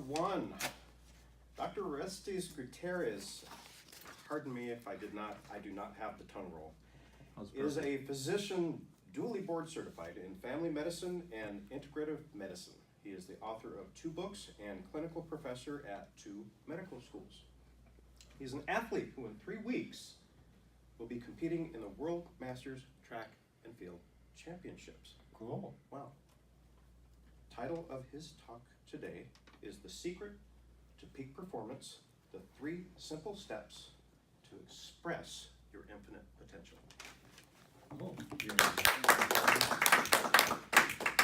One, Dr. Orestes Gutierrez, pardon me if I do not have the tongue roll, is a physician duly board certified in family medicine and integrative medicine. He is the author of 2 books and clinical professor at 2 medical schools. He's an athlete who in 3 weeks will be competing in the World Masters Track and Field Championships. Cool. Wow. Title of his talk today is The Secret to Peak Performance, the 3 simple steps to express your infinite potential. Cool.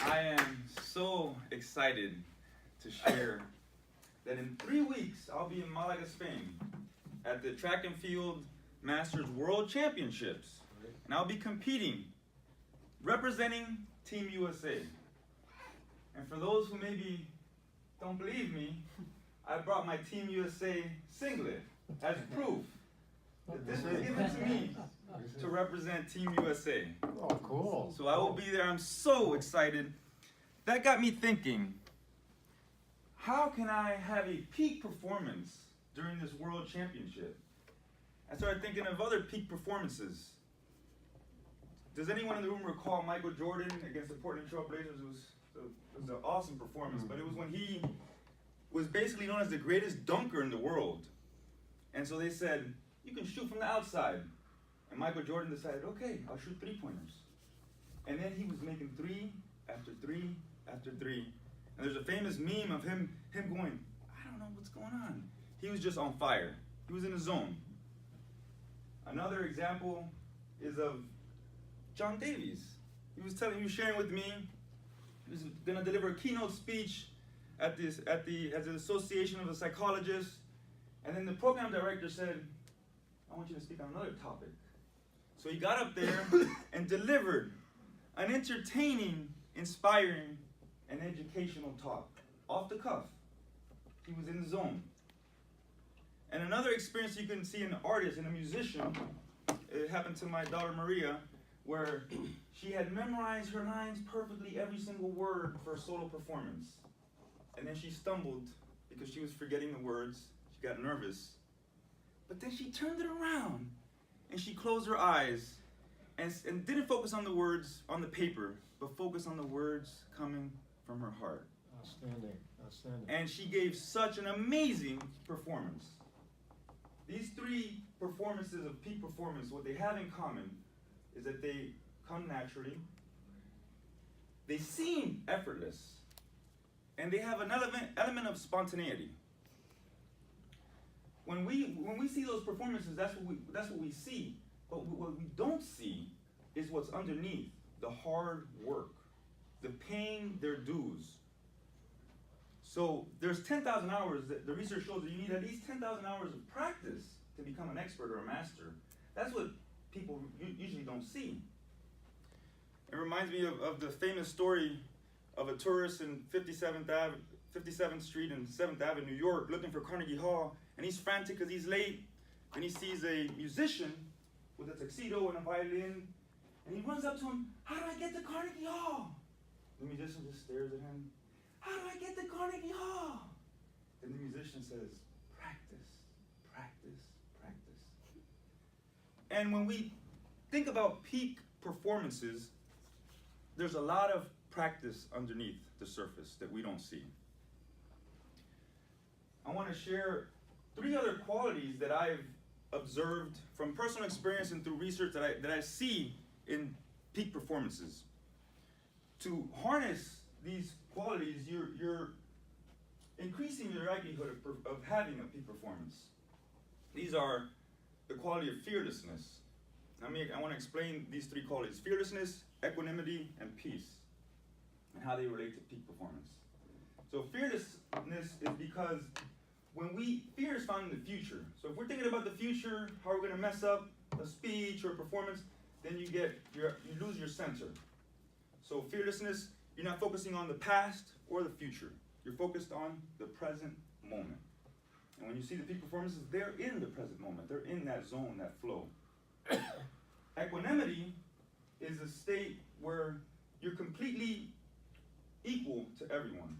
I am so excited to share that in 3 weeks I'll be in Malaga, Spain at the Track and Field Masters World Championships, and I'll be competing, representing Team USA. And for those who maybe don't believe me, I brought my Team USA singlet as proof that this was given to me to represent Team USA. Oh, cool. So I will be there. I'm so excited. That got me thinking, how can I have a peak performance during this World Championship? I started thinking of other peak performances. Does anyone in the room recall Michael Jordan against the Portland Trail Blazers? It was an awesome performance, but it was when he was basically known as the greatest dunker in the world. And so they said, you can shoot from the outside. And Michael Jordan decided, okay, I'll shoot 3-pointers. And then he was making 3 after 3 after 3. And there's a famous meme of him going, I don't know what's going on. He was just on fire. He was in a zone. Another example is of John Davies. He was sharing with me, he was going to deliver a keynote speech at the Association of the Psychologists. And then the program director said, I want you to speak on another topic. So he got up there and delivered an entertaining, inspiring, and educational talk. Off the cuff. He was in the zone. And another experience you can see in an artist and a musician, it happened to my daughter Maria, where she had memorized her lines perfectly, every single word for a solo performance. And then she stumbled because she was forgetting the words. She got nervous. But then she turned it around and she closed her eyes and didn't focus on the words on the paper, but focused on the words coming from her heart. Outstanding. Outstanding. And she gave such an amazing performance. These 3 performances of peak performance, what they have in common is that they come naturally, they seem effortless, and they have an element of spontaneity. When we see those performances, that's what we see. But what we don't see is what's underneath, the hard work, the paying their dues. So there's 10,000 hours. The research shows that you need at least 10,000 hours of practice to become an expert or a master. That's what people usually don't see. It reminds me of the famous story of a tourist in 57th Street and 7th Avenue, New York, looking for Carnegie Hall, and he's frantic because he's late, and he sees a musician with a tuxedo and a violin, and he runs up to him, how do I get to Carnegie Hall? The musician just stares at him, how do I get to Carnegie Hall? And the musician says, practice, practice, practice. And when we think about peak performances, there's a lot of practice underneath the surface that we don't see. I want to share 3 other qualities that I've observed from personal experience and through research that I see in peak performances. To harness these qualities, you're increasing your likelihood of having a peak performance. These are the quality of fearlessness. I want to explain these 3 qualities: fearlessness, equanimity, and peace, and how they relate to peak performance. So fearlessness is because fear is found in the future. So if we're thinking about the future, how we're going to mess up a speech or a performance, then you lose your center. So fearlessness, you're not focusing on the past or the future. You're focused on the present moment. And when you see the peak performances, they're in the present moment. They're in that zone, that flow. Equanimity is a state where you're completely equal to everyone.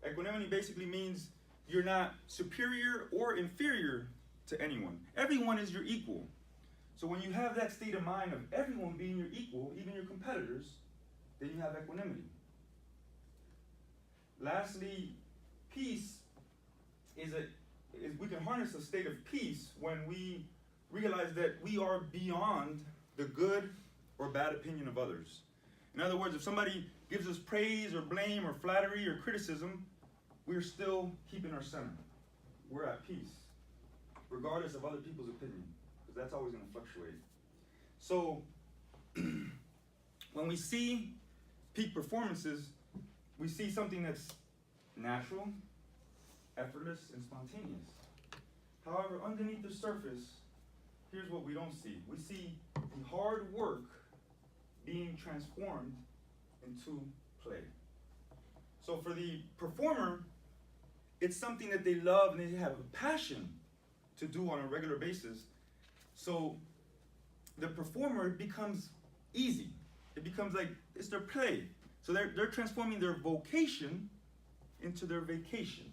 Equanimity basically means you're not superior or inferior to anyone. Everyone is your equal. So when you have that state of mind of everyone being your equal, even your competitors, then you have equanimity. Lastly, peace is we can harness a state of peace when we realize that we are beyond the good or bad opinion of others. In other words, if somebody gives us praise or blame or flattery or criticism, we're still keeping our center. We're at peace, regardless of other people's opinion, because that's always going to fluctuate. So, when we see peak performances, we see something that's natural, effortless, and spontaneous. However, underneath the surface, here's what we don't see. We see the hard work being transformed into play. So for the performer, it's something that they love and they have a passion to do on a regular basis. So the performer becomes easy. It becomes like it's their play. So they're transforming their vocation into their vacation.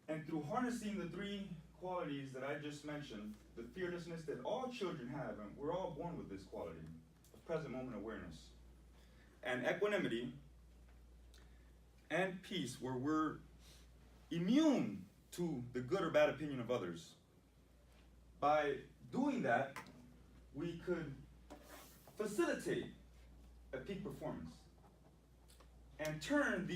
And through harnessing the three qualities that I just mentioned, the fearlessness that all children have, and we're all born with this quality, of present moment awareness, and equanimity, and peace, where we're immune to the good or bad opinion of others. By doing that, we could facilitate a peak performance and turn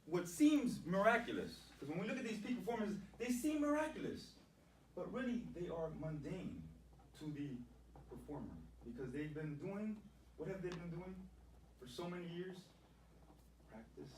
what seems miraculous, because when we look at these peak performances, they seem miraculous, but really they are mundane to the performer, because they've been doing, what have they been doing for so many years? Practice,